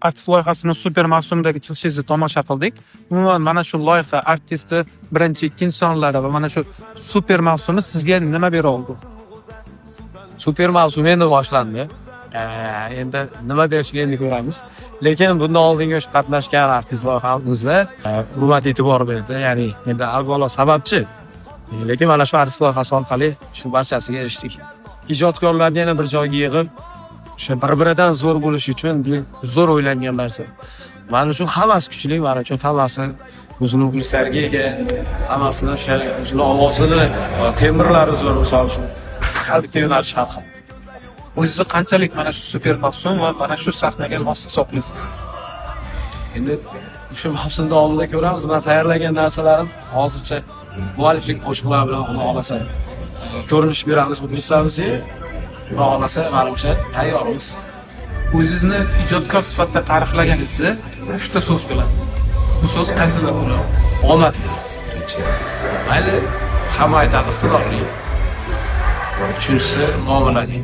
artist loyihasini super mavsumdagi chiqishingizni tomosha qildik. Umuman mana shu loyiha artisti birinchi, ikkinchi sonlari va mana shu super mavsumi sizga nima bera oldi? Super mavsum endi boshlandi. Endi nima berishiga endi ko'ramiz. Lekin bundan oldingi qatnashgan artistlar xalqimizda hurmat e'tibor berdi. Ya'ni endi avvalo sababchi. Lekin mana shu artist loyihasi orqali shu barchasiga erishdik. Ijodkorlarni yana bir joyga yig'ib, o'sha bir-biridan zo'r bo'lish uchun zo'r o'ylangan narsa. Mana uchun hammasi kuchli, mana uchun hammasi o'zining muxlislariga ega, hammasini o'sha o'zining ovozini, tembrlari zo'r misol uchun qalbga yo'nalish haqi. O'zingizni qanchalik mana shu super mavsum va mana shu sahnaga mos hisoblaysiz? Endi shu mavsum davomida ko'ramiz. Men tayyorlagan narsalarim hozircha mualliflik qo'shiqlar bilan xudo xolasa ko'rinish beramiz muxlislarimizga. Xudo xolasa menimcha tayyormiz. O'zingizni ijodkor sifatida ta'riflaganingizda 3 ta so'z bilan. Bu so'z qaysidir bo'ladi? Omadli. Mayli, hamma aytadi iqtidorli. Uchinchisi muomalali.